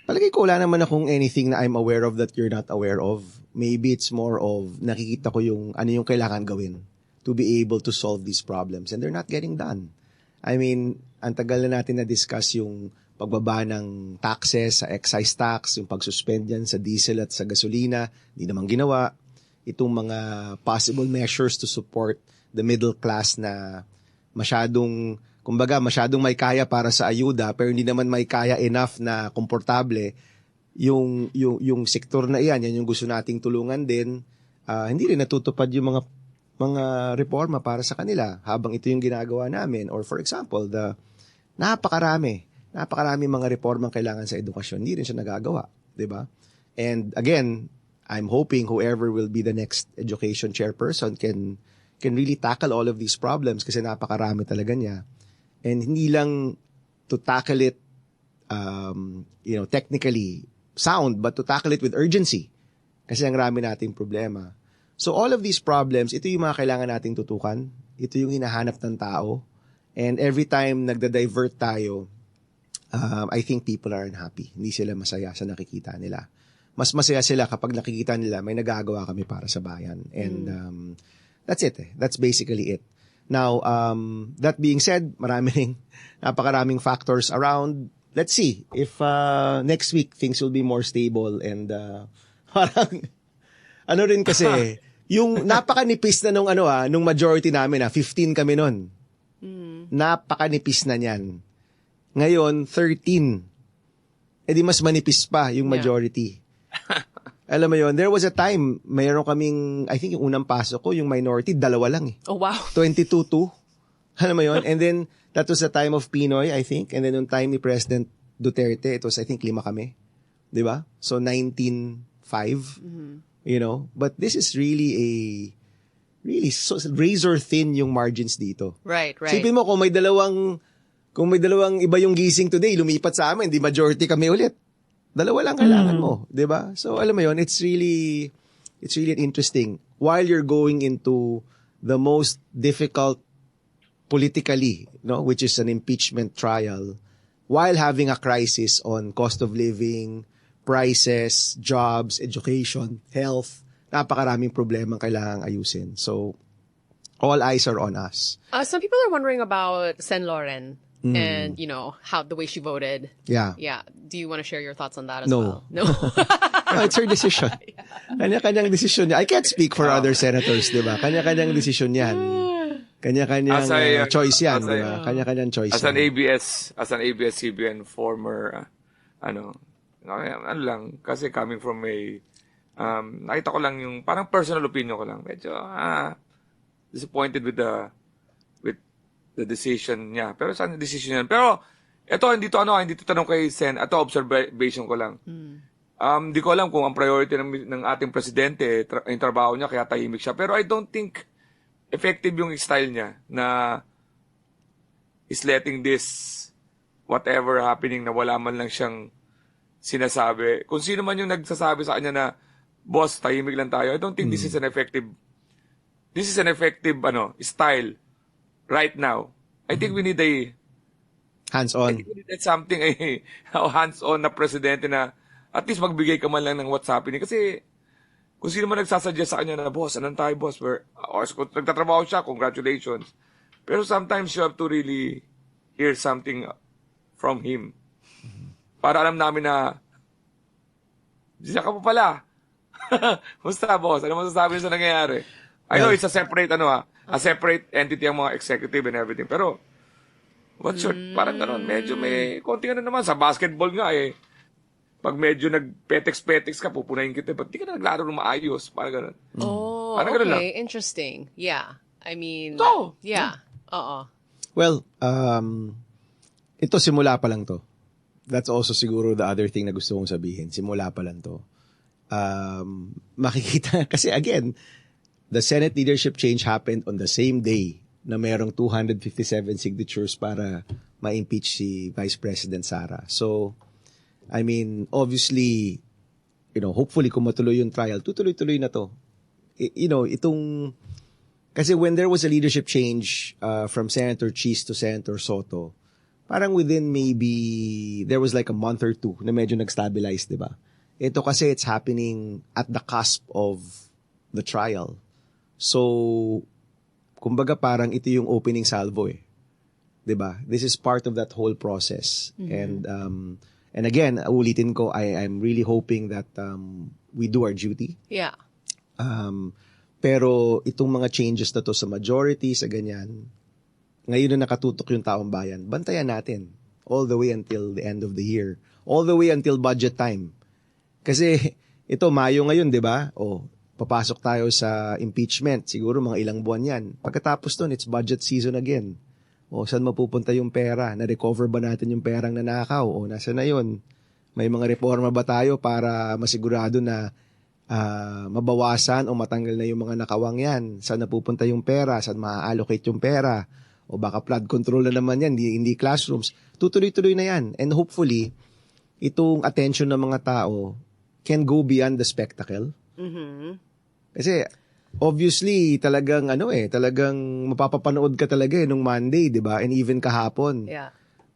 C: Palagay ko wala naman akong anything na I'm aware of that you're not aware of. Maybe it's more of nakikita ko yung ano yung kailangan gawin to be able to solve these problems. And they're not getting done. I mean, ang tagal na natin na-discuss yung pagbaba ng taxes sa excise tax, yung pag-suspend yan sa diesel at sa gasolina, hindi naman ginawa. Itong mga possible measures to support the middle class na masyadong may kaya para sa ayuda, pero hindi naman may kaya enough na komportable. Yung sektor na yan yung gusto nating tulungan din. Hindi rin natutupad yung mga reforma para sa kanila habang ito yung ginagawa namin. Or for example, napakarami mga reformang kailangan sa edukasyon. Hindi rin siya nagagawa, di ba? And again, I'm hoping whoever will be the next education chairperson can really tackle all of these problems kasi napakarami talaga niya. And hindi lang to tackle it technically sound, but to tackle it with urgency. Kasi ang rami nating problema. So all of these problems, ito yung mga kailangan nating tutukan. Ito yung hinahanap ng tao. And every time nagda-divert tayo, I think people are unhappy. Hindi sila masaya sa nakikita nila. mas masaya sila kapag nakikita nila may nagagawa kami para sa bayan. And that's it. That's basically it. Now, that being said, napakaraming factors around. Let's see if next week things will be more stable and parang ano rin kasi yung napakanipis na nung majority namin 15 kami nun. Napakanipis na niyan. Ngayon 13. Di mas manipis pa yung majority. Alam mo yon, there was a time, mayroon kaming, I think yung unang pasok ko, yung minority, 2 lang eh.
B: Oh, wow.
C: 22-2. Alam mo yon? And then, that was the time of Pinoy, I think. And then, yung time ni President Duterte, it was, I think, 5 kami. Di ba? So, 19-5. You know? But this is really so razor thin yung margins dito.
B: Right.
C: Sipin mo, kung may dalawang iba yung gising today, lumipat sa amin, di majority kami ulit. 2 lang kailangan mo, 'di ba? So alam mo 'yon, it's really interesting while you're going into the most difficult politically, no, which is an impeachment trial, while having a crisis on cost of living, prices, jobs, education, health, napakaraming problema kailangang ayusin. So all eyes are on us.
B: Some people are wondering about Sen. Lauren. And, how the way she voted.
C: Yeah.
B: Yeah. Do you want to share your thoughts on that as
C: No.
B: well? No.
C: No, it's her decision. Kanya-kanyang decision niya. I can't speak for other senators, di ba? Kanya-kanyang decision yan. Kanya-kanyang choice yan, di ba? Kanya-kanyang choice
E: As
C: yan.
E: an ABS-CBN former, ano lang, kasi coming from nakita ko lang yung, parang personal opinion ko lang. Medyo, disappointed with the decision niya. Pero saan yung decision niya? Pero, hindi to tanong kay Sen. Ito, observation ko lang. Hindi ko alam kung ang priority ng ating presidente, yung trabaho niya, kaya tahimik siya. Pero I don't think effective yung style niya na is letting this whatever happening na wala man lang siyang sinasabi. Kung sino man yung nagsasabi sa kanya na, boss, tahimik lang tayo, I don't think this is an effective style right now. I think we need
C: hands-on.
E: I think we need something, hands-on na presidente na at least magbigay ka man lang ng what's happening. Kasi kung sino man nagsasuggest sa kanya na, boss, anong tayo, boss? Or kung nagtatrabaho siya, congratulations. Pero sometimes you have to really hear something from him. Para alam namin na, siya ka pa pala. Musta, boss? Ano masasabi sa nangyayari? I know it's a separate entity ang mga executive and everything. Pero, what's your, parang gano'n, medyo may konti naman. Sa basketball nga pag medyo nagpetex-petex ka, pupunayin kita. Ba't di ka na naglaro ng maayos? Parang gano'n.
B: Oh,
E: parang
B: okay.
E: Lang.
B: Interesting. Yeah. I mean,
E: no.
B: Yeah.
C: Well, ito simula pa lang to. That's also siguro the other thing na gusto kong sabihin. Simula pa lang to. Makikita, kasi again, the Senate leadership change happened on the same day na merong 257 signatures para ma-impeach si Vice President Sara. So, I mean, obviously, hopefully kung matuloy yung trial, tutuloy-tuloy na to. Kasi when there was a leadership change from Senator Cheese to Senator Soto, parang within maybe, there was like a month or 2 na medyo nag-stabilize, di ba? Ito kasi it's happening at the cusp of the trial. So, kumbaga parang ito yung opening salvo eh. 'Di ba? This is part of that whole process. Mm-hmm. And again, ulitin ko, I'm really hoping that we do our duty.
B: Yeah.
C: Pero itong mga changes na to sa majority, sa ganyan, ngayon na nakatutok yung taong bayan, bantayan natin all the way until the end of the year. All the way until budget time. Kasi ito, Mayo ngayon, 'di ba? Papasok tayo sa impeachment. Siguro mga ilang buwan yan. Pagkatapos nun, it's budget season again. Saan mapupunta yung pera? Na-recover ba natin yung perang nanakaw? Nasa na yun? May mga reforma ba tayo para masigurado na mabawasan o matanggal na yung mga nakawang yan? Saan napupunta yung pera? Saan ma-allocate yung pera? O baka flood control na naman yan, hindi classrooms. Tutuloy-tuloy na yan. And hopefully, itong attention ng mga tao can go beyond the spectacle.
B: Mm-hmm.
C: Kasi obviously talagang talagang mapapapanood ka talaga nung Monday, 'di ba? And even kahapon.
B: Yeah.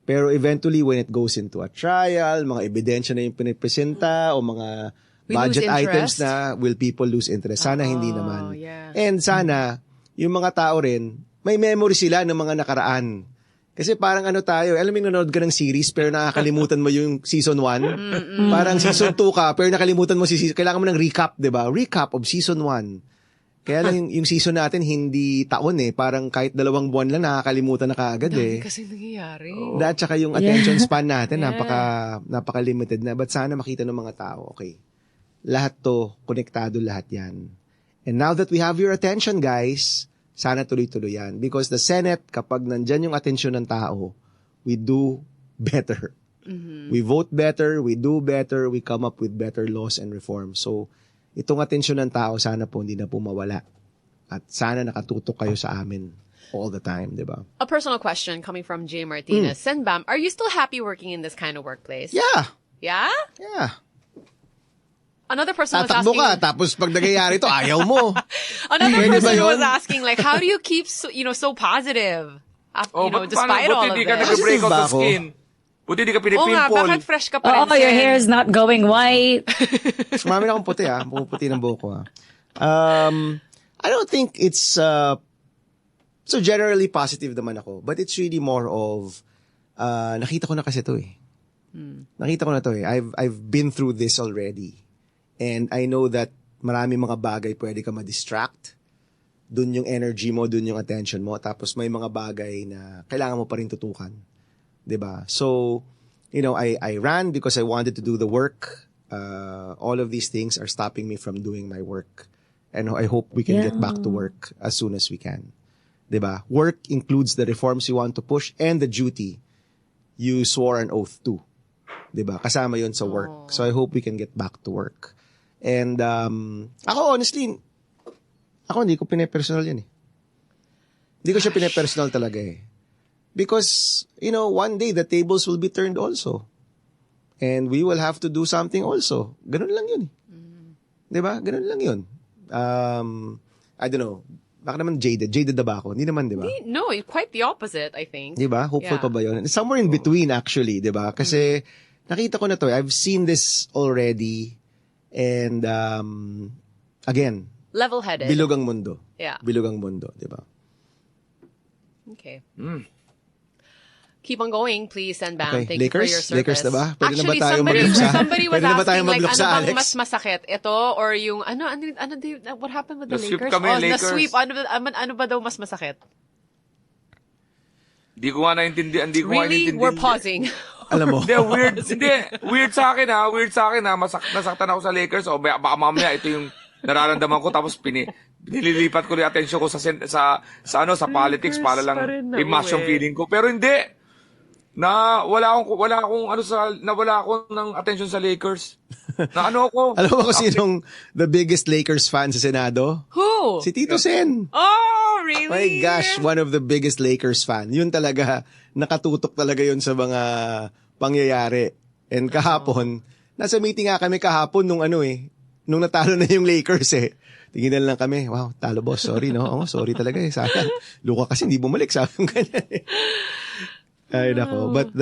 C: Pero eventually when it goes into a trial, mga ebidensya na yung pinipresenta o mga
B: We lose
C: budget items
B: interest?
C: na, will people lose interest? Sana hindi naman.
B: yeah.
C: And sana, yung mga tao rin, may memory sila ng mga nakaraan. Kasi parang ano tayo, alam mo yung nanonood ka ng series pero nakakalimutan mo yung season 1. Parang season 2 ka pero nakalimutan mo kailangan mo ng recap, 'di ba? Recap of season 1. Kaya lang yung season natin hindi taon parang kahit 2 buwan lang nakakalimutan na kaagad
B: Kasi nangyayari.
C: At saka yung attention span natin napaka-limited na. But sana makita ng mga tao, okay. Lahat to, konektado lahat 'yan. And now that we have your attention, guys, sana tuloy-tuloy yan. Because the Senate, kapag nandyan yung atensyon ng tao, we do better. We vote better, we do better, we come up with better laws and reforms. So, itong atensyon ng tao, sana po hindi na po mawala. At sana nakatutok kayo sa amin all the time, di ba?
B: A personal question coming from Jay Martinez. Senbam, are you still happy working in this kind of workplace?
C: Yeah!
B: Yeah?
C: Yeah.
B: Another person was
C: Tatakbo
B: asking...
C: ka, tapos pag nangyayari to, ayaw mo.
B: Another
C: Pwede ba
B: person
C: yun?
B: was asking, like, how do you keep so, so positive?
E: Ba't
B: Despite
E: paano,
B: all
E: buti
B: of
E: di ka
B: this.
E: nag-break out
C: Ba
E: the
C: ako?
E: skin? Buti di ka
B: Oo nga,
E: pinipimple.
B: bakit fresh ka pa rin?
D: Oh, your
B: Sen?
D: hair is not going white.
C: Sumami na akong puti, Puputi ng buhok ko, I don't think it's, so generally positive naman ako. But it's really more of, nakita ko na kasi to Nakita ko na to I've been through this already. And I know that marami mga bagay pwede ka ma-distract. Dun yung energy mo, dun yung attention mo. Tapos may mga bagay na kailangan mo pa rin tutukan. 'Di ba? So, I ran because I wanted to do the work. All of these things are stopping me from doing my work. And I hope we can get back to work as soon as we can. 'Di ba? Work includes the reforms you want to push and the duty you swore an oath to. 'Di ba? Kasama 'yon sa work. So I hope we can get back to work. And ako honestly, hindi ko pine-personal 'yan Hindi ko siya pine-personal talaga Because, one day the tables will be turned also. And we will have to do something also. Ganun lang 'yun. 'Di ba? Ganun lang 'yun. I don't know. Baka naman jaded. Jaded na ba ako? Hindi naman, 'di ba?
B: No, quite the opposite, I think.
C: Di ba? Hopeful
B: Yeah.
C: pa ba yun? Somewhere in between actually, di ba? Kasi nakita ko na to. I've seen this already. And again,
B: Level-headed.
C: bilog ang mundo.
B: Yeah.
C: Bilog ang mundo, di ba?
B: Okay. Keep on going, please, Senbam.
C: Okay.
B: Thank you for
C: Lakers?
B: your service.
C: Lakers na ba? Pwede na ba
B: Actually,
C: tayo
B: somebody,
C: mag-look sa-
B: somebody was
C: Pwede na ba tayo
B: asking, like,
C: mag-look
B: ano
C: sa
B: bang
C: Alex?
B: mas masakit? Ito or yung, what happened with the
E: Na-sweep
B: Lakers?
E: kami, Lakers.
B: na-sweep. Ano ba daw mas masakit?
E: Di ko nga naintindihan.
B: Really? We're pausing.
C: Alam mo.
E: Hindi, weird sa akin Weird sa akin nasaktan ako sa Lakers. O baka mamaya ito yung nararamdaman ko tapos pinililipat ko yung atensyon ko sa politics para lang i-match yung feeling ko. Pero hindi. Wala akong ng attention sa Lakers. Ako.
C: Alam mo kung sinong the biggest Lakers fan sa Senado?
B: Who?
C: Si Tito Sen.
B: Oh, really?
C: My gosh, one of the biggest Lakers fan. Yun talaga, nakatutok talaga yun sa mga pangyayari. And kahapon, nasa meeting nga kami kahapon nung natalo na yung Lakers Tinginan lang kami, wow, talo boss, sorry no? Oh, sorry talaga sayang. Luka kasi hindi bumalik, sabi yung ganyan Ay nako. But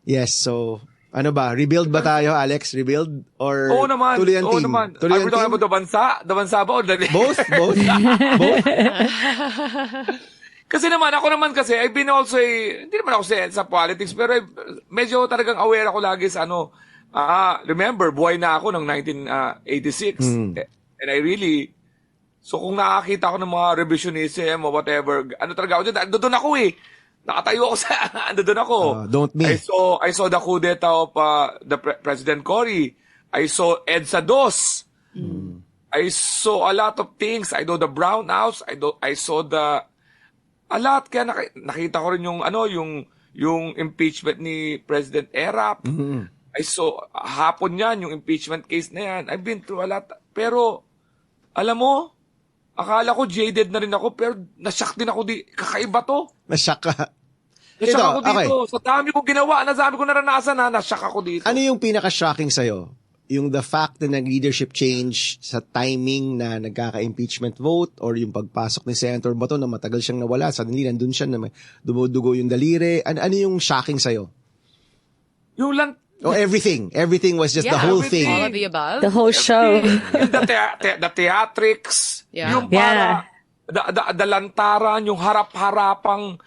C: yes, so, ano ba, rebuild ba tayo, Alex? Rebuild? Or
E: Oo naman.
C: tuloy ang team? Tuloy ang
E: Are we talking
C: team?
E: about the bansa? The bansa ba or the...
C: Both? Both?
E: Kasi naman, ako naman kasi, I've been also hindi naman ako sa politics, pero medyo talagang aware ako lagi sa remember, buhay na ako ng 1986. And I really, so kung nakakita ko ng mga revisionism o whatever, talaga ako dyan, doon ako nakatayo ako doon ako.
C: Don't me.
E: I saw the coup d'etat of the President Cory. I saw EDSA Dos. I saw a lot of things. I know the brownouts. I saw a lot. Kaya nakita ko rin yung impeachment ni President Erap. I saw hapon yan, yung impeachment case na yan. I've been through a lot. Pero, alam mo, akala ko jaded na rin ako, pero nashock din ako kakaiba to.
C: Nashock ka.
E: Nashock ako dito.
C: Okay.
E: Sa dami ko ginawa, dami ko naranasan nashock ako dito.
C: Ano yung pinaka-shocking sa'yo? Yung the fact na nag-leadership change sa timing na nagkaka-impeachment vote or yung pagpasok ni Senator Bato na matagal siyang nawala, suddenly nandun siya na dumudugo yung daliri. Ano yung shocking sa'yo?
E: Yung
C: Oh, everything. Everything was just the whole
E: everything.
C: thing.
B: All of the above.
D: The whole show.
E: Yung the theatrics,
B: Yeah.
E: yung para, the lantaran, yung harap-harapang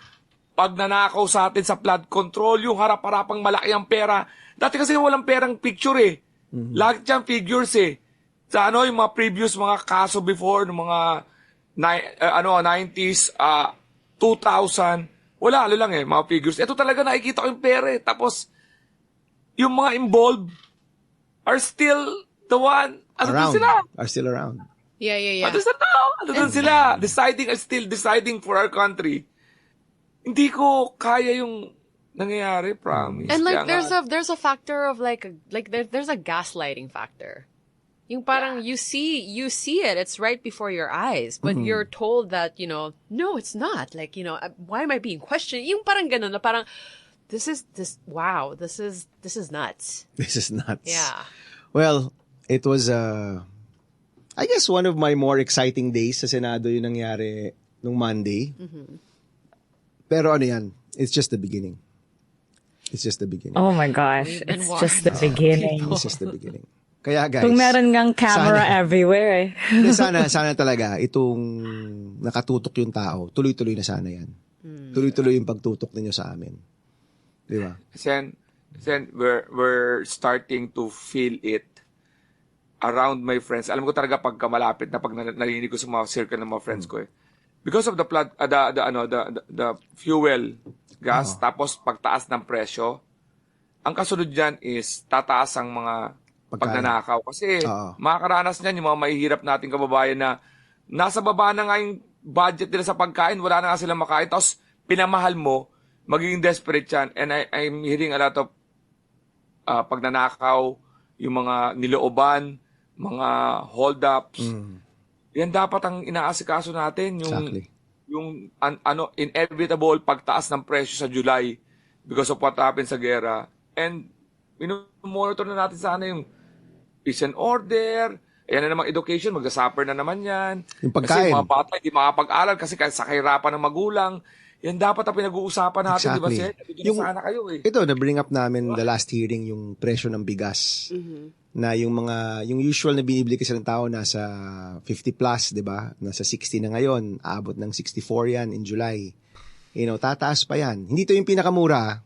E: pagnanakaw sa atin sa flood control, yung harap-harapang malaki ang pera. Dati kasi walang perang picture eh. Lahat dyan figures eh. Sa yung mga previous mga kaso before, ng mga 90s, 2000, wala lang eh, mga figures. Ito talaga nakikita ko yung pera eh. Tapos, yung mga involved are still the one, doon sila.
C: Are still around.
B: Yeah.
E: Doon sila. Still deciding for our country. Hindi ko kaya yung nangyayari, promise.
B: And like
E: Kaya
B: there's a factor of like there's a gaslighting factor. Yung parang you see it, it's right before your eyes, but you're told that, no, it's not. Like, why am I being questioned? Yung parang ganun na parang this is nuts.
C: This is nuts.
B: Yeah.
C: Well, it was I guess one of my more exciting days sa Senado yung nangyari nung Monday. Pero ano yan, it's just the beginning. It's just the beginning.
D: Oh my gosh.
B: been
D: It's just the
B: watching.
D: beginning.
C: It's just the beginning. Kaya guys,
D: Kung meron ngang camera
C: sana-
D: everywhere eh.
C: Hindi, sana talaga itong nakatutok yung tao, tuloy-tuloy na sana yan. Tuloy-tuloy yung pagtutok ninyo sa amin. Di ba?
E: Sen, we're starting to feel it around my friends. Alam ko talaga pagka malapit na pag narinig ko sa mga circle ng mga friends ko eh. Because of the flood, the fuel gas, tapos pagtaas ng presyo, ang kasunod dyan is tataas ang mga pagnanakaw. Kasi makakaranas niyan yung mga mahihirap nating kababayan na nasa baba na nga yung budget nila sa pagkain, wala na nga silang makain, tapos pinamahal mo, magiging desperate yan. And I'm hearing a lot of pagnanakaw, yung mga nilooban, mga hold-ups. Yan dapat ang inaasikaso natin, yung inevitable pagtaas ng presyo sa July because of what happened sa gera. And monitor na natin sana yung peace and order, ayan na naman education, magsasuffer na naman yan.
C: Yung pagkain.
E: Kasi mga bata hindi makapag-aral kasi sa kahirapan ng magulang. Yan dapat ang pinag-uusapan natin, di ba, Sir? Yung sana kayo eh.
C: Ito, na-bring up namin the last hearing yung presyo ng bigas. Na yung usual na binibili kasi ng tao nasa 50 plus, di ba? Nasa 60 na ngayon, aabot ng 64 yan in July. Tataas pa yan. Hindi to yung pinakamura.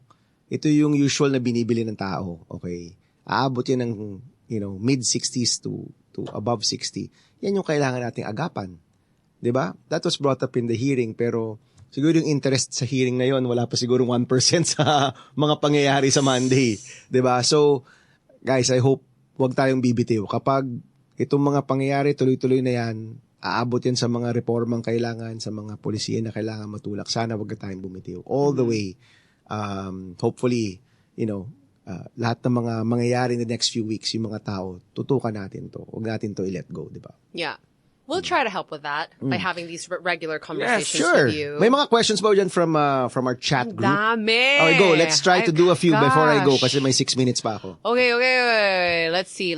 C: Ito yung usual na binibili ng tao. Okay? Aabot yan ng, mid-60s to above 60. Yan yung kailangan nating agapan. Di ba? That was brought up in the hearing, pero siguro yung interest sa hearing na yon wala pa siguro 1% sa mga pangyayari sa Monday. Di ba? So, guys, I hope wag tayong bibitiw. Kapag itong mga pangyayari, tuloy-tuloy na yan, aabot yan sa mga reformang kailangan, sa mga polisiya na kailangan matulak. Sana wag tayong bumitiw. All the way. Hopefully, lahat ng mga mangyayari in the next few weeks, yung mga tao, tutukan natin to. Huwag natin to i-let go, di ba?
B: Yeah. We'll try to help with that by having these regular conversations
C: Sure.
B: with you.
C: May mga questions ba dyan from our chat group?
B: Dami.
C: Okay, go. Let's try to do a few before I go
B: Gosh.
C: kasi may 6 minutes pa ako.
B: Okay. Let's see.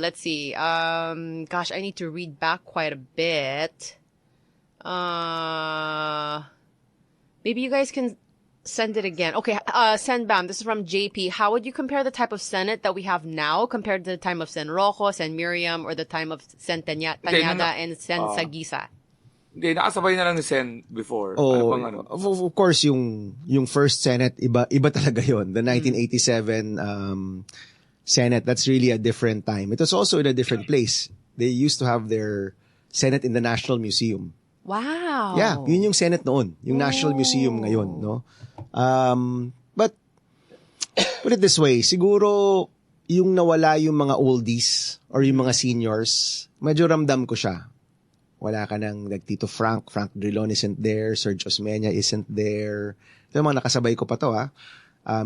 B: Gosh, I need to read back quite a bit. Maybe you guys can send it again. Okay, Sen Bam, this is from JP. How would you compare the type of Senate that we have now compared to the time of Sen Rojo, Sen Miriam, or the time of Sen Tanyada and Sen Sagisa?
E: Hindi, nakasabay na lang ni Sen before. Ano?
C: Of course, yung first Senate, iba talaga yon. The 1987 Senate, that's really a different time. It was also in a different place. They used to have their Senate in the National Museum.
B: Wow.
C: Yeah, yun yung Senate noon. Yung National Museum ngayon, no? But, put it this way, siguro, yung nawala yung mga oldies or yung mga seniors, medyo ramdam ko siya. Wala ka ng like Tito Frank Drilon isn't there, Serge Osmeña isn't there. Ito yung mga nakasabay ko pa to, ha?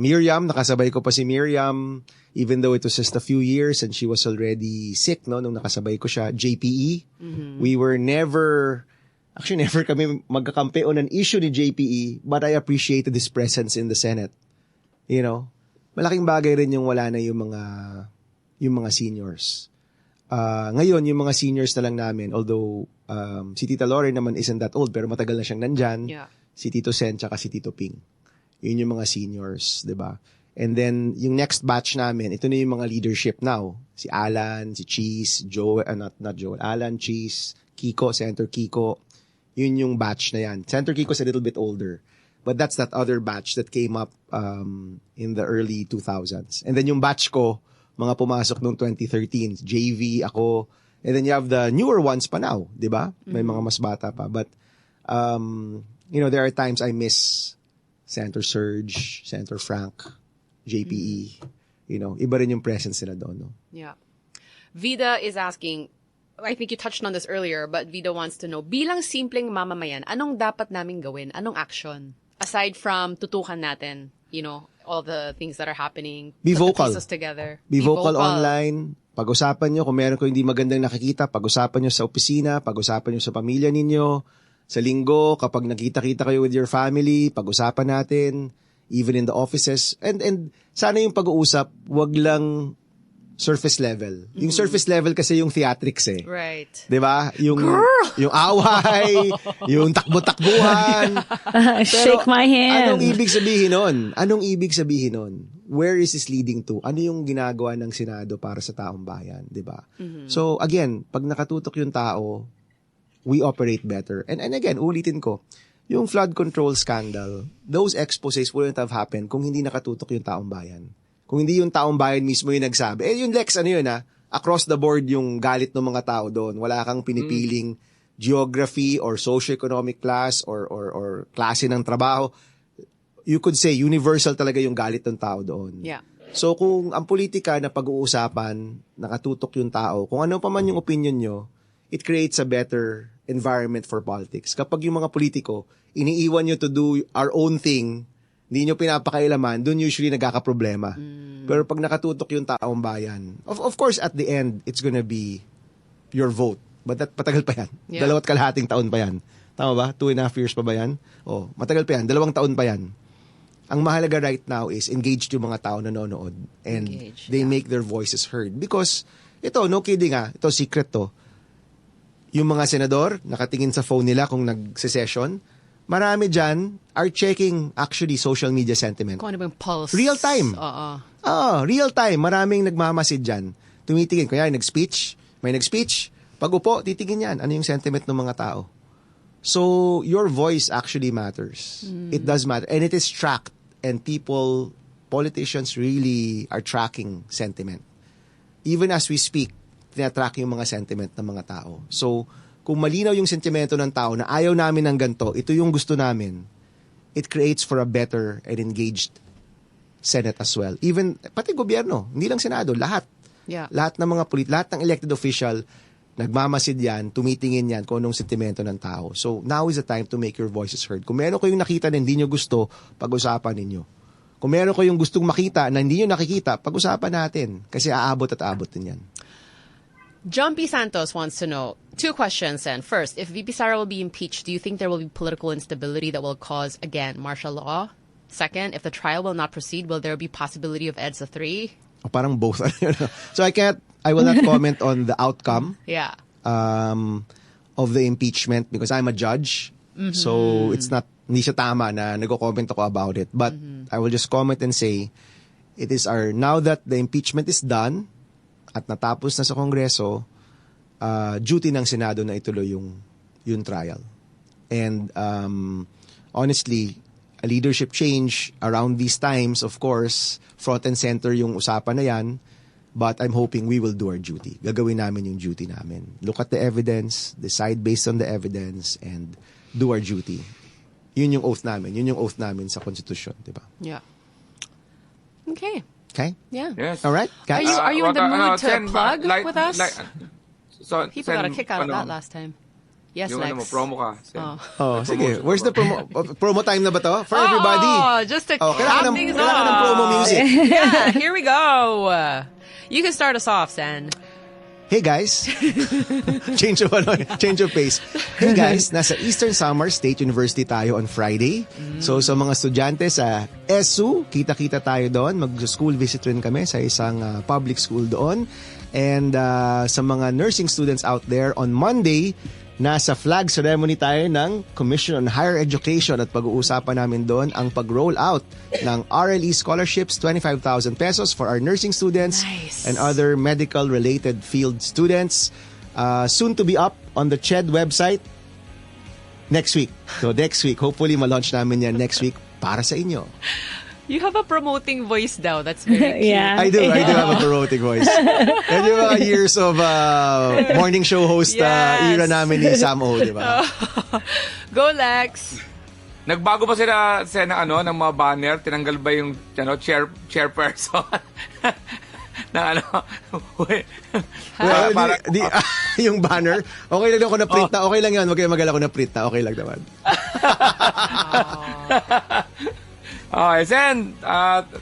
C: Miriam, nakasabay ko pa si Miriam, even though it was just a few years and she was already sick, no, nung nakasabay ko siya. JPE, we were never kami magkakampi on an issue ni JPE, but I appreciated his presence in the Senate. Malaking bagay rin yung wala na yung mga seniors. Ngayon, yung mga seniors na lang namin, although si Tita Lore naman isn't that old, pero matagal na siyang nandyan.
B: Yeah.
C: Si Tito Sen, tsaka si Tito Ping. Yun yung mga seniors, di ba? And then, yung next batch namin, ito na yung mga leadership now. Si Alan, si Cheese, Joel, not Joel, Alan, Cheese, Kiko, Senator Kiko. Yun yung batch na yan. Senator Kiko's a little bit older. But that's that other batch that came up in the early 2000s. And then yung batch ko, mga pumasok noong 2013. JV, ako. And then you have the newer ones pa now, di ba? May mga mas bata pa. But, there are times I miss Senator Serge, Senator Frank, JPE. Iba rin yung presence nila doon, no?
B: Yeah. Vida is asking, I think you touched on this earlier, but Vida wants to know, bilang simpleng mamamayan, anong dapat naming gawin? Anong action? Aside from tutukan natin, all the things that are happening.
C: Be
B: put
C: vocal.
B: the pieces together.
C: Be vocal online. Pag-usapan nyo, kung meron ko hindi magandang nakikita, pag-usapan nyo sa opisina, pag-usapan nyo sa pamilya ninyo, sa linggo, kapag nakita-kita kayo with your family, pag-usapan natin, even in the offices. And sana yung pag-uusap, wag lang surface level. Yung surface level kasi yung theatrics eh.
B: Right.
C: 'Di ba? Yung away, yung takbo-takbuhan.
D: Shake my hand.
C: Anong ibig sabihin nun? Where is this leading to? Ano yung ginagawa ng Senado para sa taong bayan, 'di ba? So again, pag nakatutok yung tao, we operate better. And again, ulitin ko, yung flood control scandal, those exposés wouldn't have happened kung hindi nakatutok yung taong bayan. Kung hindi yung taong bayan mismo yung nagsabi. Yung Lex, across the board yung galit ng mga tao doon. Wala kang pinipiling geography or socioeconomic class or klase ng trabaho. You could say universal talaga yung galit ng tao doon.
B: Yeah.
C: So kung ang politika na pag-uusapan, nakatutok yung tao, kung ano pa man yung opinion nyo, it creates a better environment for politics. Kapag yung mga politiko, iniiwan nyo to do our own thing, hindi nyo pinapakailaman, dun usually nagkakaproblema. Pero pag nakatutok yung taong bayan, of course, at the end, it's gonna be your vote. But patagal pa yan.
B: Yeah.
C: 2.5 taon pa yan. Tama ba? 2.5 years pa ba yan? Matagal pa yan. 2 taon pa yan. Ang mahalaga right now is engaged yung mga tao na nanonood. And they make their voices heard. Because, ito, no kidding ito secret to. Yung mga senador, nakatingin sa phone nila kung nag-session, marami dyan are checking actually social media sentiment.
B: Kung ano ba yung pulse?
C: Real time. Real time. Maraming nagmamasid dyan. Tumitingin. Kaya may nag-speech. Pag upo, titingin yan. Ano yung sentiment ng mga tao? So, your voice actually matters. It does matter. And it is tracked. And politicians really are tracking sentiment. Even as we speak, tinatrack yung mga sentiment ng mga tao. So, kung malinaw yung sentimento ng tao na ayaw namin ng ganito, ito yung gusto namin, it creates for a better and engaged Senate as well. Even, pati gobyerno, hindi lang Senado, lahat.
B: Yeah.
C: Lahat ng mga lahat ng elected official, nagmamasid yan, tumitingin yan kung anong sentimento ng tao. So, now is the time to make your voices heard. Kung meron kayong nakita na hindi nyo gusto, pag-usapan ninyo. Kung meron kayong gustong makita na hindi nyo nakikita, pag-usapan natin. Kasi aabot at aabot din yan.
B: Jumpy Santos wants to know 2 questions then. First, if VP Sara will be impeached, do you think there will be political instability that will cause, again, martial law? Second, if the trial will not proceed, will there be possibility of EDSA 3?
C: Parang both. So I will not comment on the outcome of the impeachment because I'm a judge. So it's hindi siya tama na nag-comment ako about it. But I will just comment and say, now that the impeachment is done, at natapos na sa Kongreso, duty ng Senado na ituloy yung trial. And honestly, a leadership change around these times, of course, front and center yung usapan na yan, but I'm hoping we will do our duty. Gagawin namin yung duty namin. Look at the evidence, decide based on the evidence, and do our duty. Yun yung oath namin. Yun yung oath namin sa Constitution, di ba?
B: Yeah. Okay.
C: Okay?
B: Yeah.
E: Yes.
C: All right, guys?
B: Are you in the mood to plug
E: like,
B: with us?
E: So,
B: People got a kick out of that last time. Yes,
E: yung
B: Lex.
E: promo ka.
C: Sige. Where's the promo time na ba to? For everybody.
B: Oh, just to cap things off.
C: Kailangan ng promo music.
B: Yeah, here we go. You can start us off, Sen.
C: Hey guys. change of pace. Hey guys, nasa Eastern Samar State University tayo on Friday. So sa mga estudyante sa ESU, kita-kita tayo doon. Mag-school visit rin kami sa isang public school doon. And sa mga nursing students out there, on Monday, nasa flag ceremony tayo ng Commission on Higher Education at pag-uusapan namin doon ang pag-roll out ng RLE scholarships, 25,000 pesos for our nursing students
B: Nice.
C: and other medical-related field students. Soon to be up on the CHED website next week. So next week, hopefully ma-launch namin yan next week para sa inyo.
B: You have a promoting voice daw. That's very cute.
D: Yeah.
C: I do have a promoting voice. Yan yung mga years of morning show host
B: Yes.
C: era namin ni Sam O, di ba?
B: Go, Lex.
E: Nagbago ba sila sa ng mga banner? Tinanggal ba yung chairperson? na
C: Well,
E: parang-
C: yung banner, okay lang ako na-print na. Okay lang yan. Huwag kayo mag-alala ko na-print na. Okay lang naman.
E: Okay, Sen,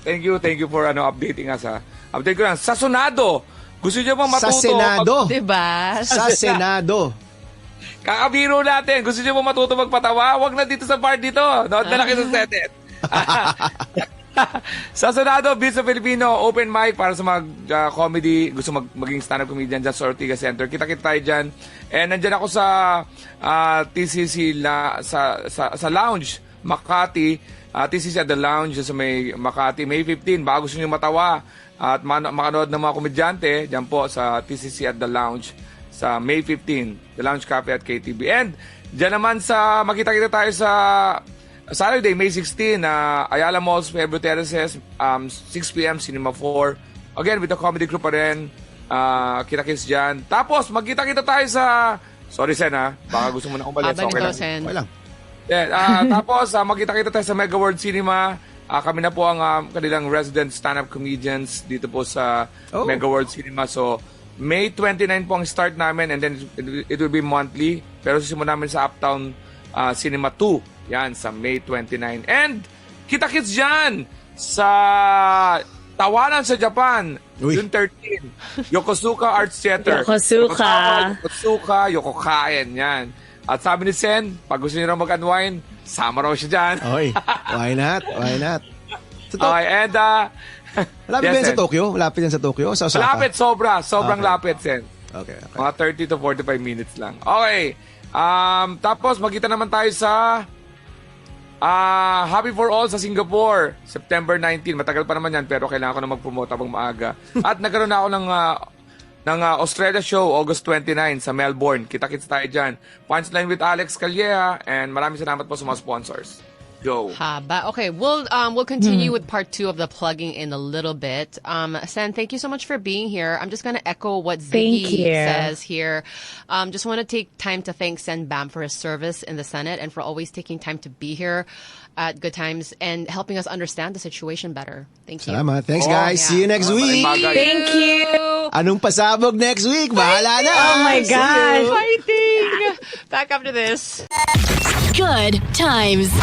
E: thank you for updating us. Update ko lang. Sa Senado, gusto niyo bang matuto?
C: Sa Senado.
B: Diba?
C: Sa Senado.
E: Kakabiro natin. Gusto niyo bang matuto magpatawa? Wag na dito sa part dito. Nood na lang kayo sa Senate. Sa Senado, Beats of Filipino, open mic para sa mga comedy, gusto maging stand-up comedian dyan sa Ortigas Center. Kita-kita tayo dyan. And nandyan ako sa TCC sa lounge, Makati. TCC at the Lounge sa may Makati, May 15. Baka gusto nyo matawa at makanood ng mga komedyante, dyan po sa TCC at the Lounge sa May 15. The Lounge Cafe at KTB. And dyan naman makita-kita tayo sa Saturday, May 16, Ayala Malls, Pueblo Terraces, 6 p.m. Cinema 4. Again, with the comedy group pa rin. Kita-kits dyan. Tapos, magkita-kita tayo sa... Sorry, Sen, baka gusto mo na umalis.
B: Habang
E: Okay
B: ito,
E: lang.
B: Sen.
C: Okay lang.
E: Yeah, tapos, magkita-kita tayo sa Mega World Cinema. Kami na po ang kanilang resident stand-up comedians dito po sa Mega World Cinema. So, May 29 po ang start namin and then it will be monthly. Pero susimula namin sa Uptown Cinema 2. Yan, sa May 29. And, kita-kits dyan sa Tawanan sa Japan,
C: Uy.
E: June 13. Yokosuka Arts Theater.
D: Yokosuka.
E: Yokokain, yan. At sabi ni Sen, pag gusto niyo raw mag-unwind, sama raw siya dyan.
C: Okay. Why not? Why not?
E: Okay, and
C: Malapit
E: yes,
C: yan sa
E: Sen.
C: Tokyo? Malapit yan sa Tokyo? Sa Osaka?
E: Malapit, sobrang
C: Okay.
E: lapit, Sen.
C: Okay.
E: Mga 30 to 45 minutes lang. Okay. Tapos, magkita naman tayo sa Happy for All sa Singapore, September 19. Matagal pa naman yan, pero kailangan ko na mag-promote habang maaga. At nagkaroon na ako ng Australia show, August 29 sa Melbourne. Kita-kits tayo dyan. Punchline with Alex Calleja, and maraming salamat po sa mga sponsors. Go.
B: Haba. Okay, we'll continue with part 2 of the plugging in a little bit. Sen, thank you so much for being here. I'm just going to echo what
D: Thank
B: Ziggy
D: you.
B: says here. Just want to take time to thank Sen Bam for his service in the Senate and for always taking time to be here at Good Times and helping us understand the situation better. Thank you.
C: Salamat. Thanks, guys.
B: yeah.
C: See you next week.
E: Bagay.
D: Thank you.
C: Anong pasabog next week? Bahala na.
D: Oh my
C: See
D: gosh.
C: you.
B: Fighting! Back after this.
A: Good Times.